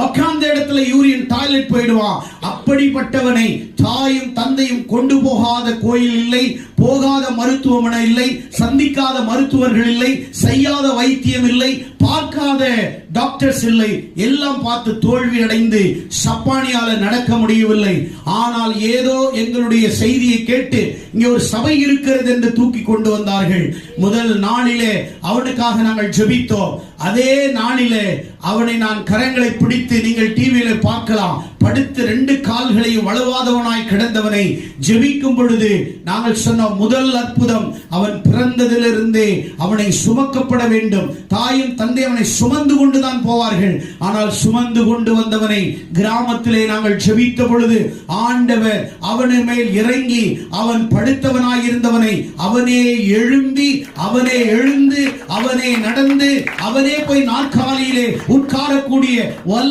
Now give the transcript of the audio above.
உட்கார்ந்த இடத்துல urine toilet போயிடுவான். அப்படிப்பட்டவனை தாயும் தந்தையும் கொண்டு போகாத கோயில் இல்லை, போகாத மருத்துவமனை இல்லை, சந்திக்காத மருத்துவர்கள் இல்லை, செய்யாத வைத்தியம் இல்லை, பார்க்காத டாக்டர்ஸ் இல்லை. எல்லாம் பார்த்து தோல்வி அடைந்து சப்பானியால நடக்க முடியவில்லை. ஆனால் ஏதோ எங்களுடைய செய்தியை கேட்டு இங்கே ஒரு சபை இருக்கிறது என்று தூக்கி கொண்டு வந்தார்கள். முதல் நாளிலே அவனுக்காக நாங்கள் ஜெபித்தோம். அதே நாளிலே அவனை நான் கரங்களை பிடித்து, நீங்கள் டிவியில பார்க்கலாம், படுத்து 2 கால்களையும் வலுவாதவனாய் கிடந்தவனை ஜெபிக்கும் பொழுது நாங்கள் சொன்ன முதல் அற்புதம், அவன் பிறந்ததிலிருந்தே அவனை சுமக்கப்பட வேண்டும். தாயும் தந்தை அவனை சுமந்து கொண்டுதான் போவார்கள். ஆனால் சுமந்து கொண்டு வந்தவனை கிராமத்திலே நாங்கள் ஜெபித்த பொழுது ஆண்டவர் அவனை மேல் இறங்கி, அவன் படுத்தவனாய் இருந்தவனை அவனே எழும்பி, அவனே எழுந்து, அவனே நடந்து, அவனே போய் நாற்காலியிலே உட்காரக்கூடிய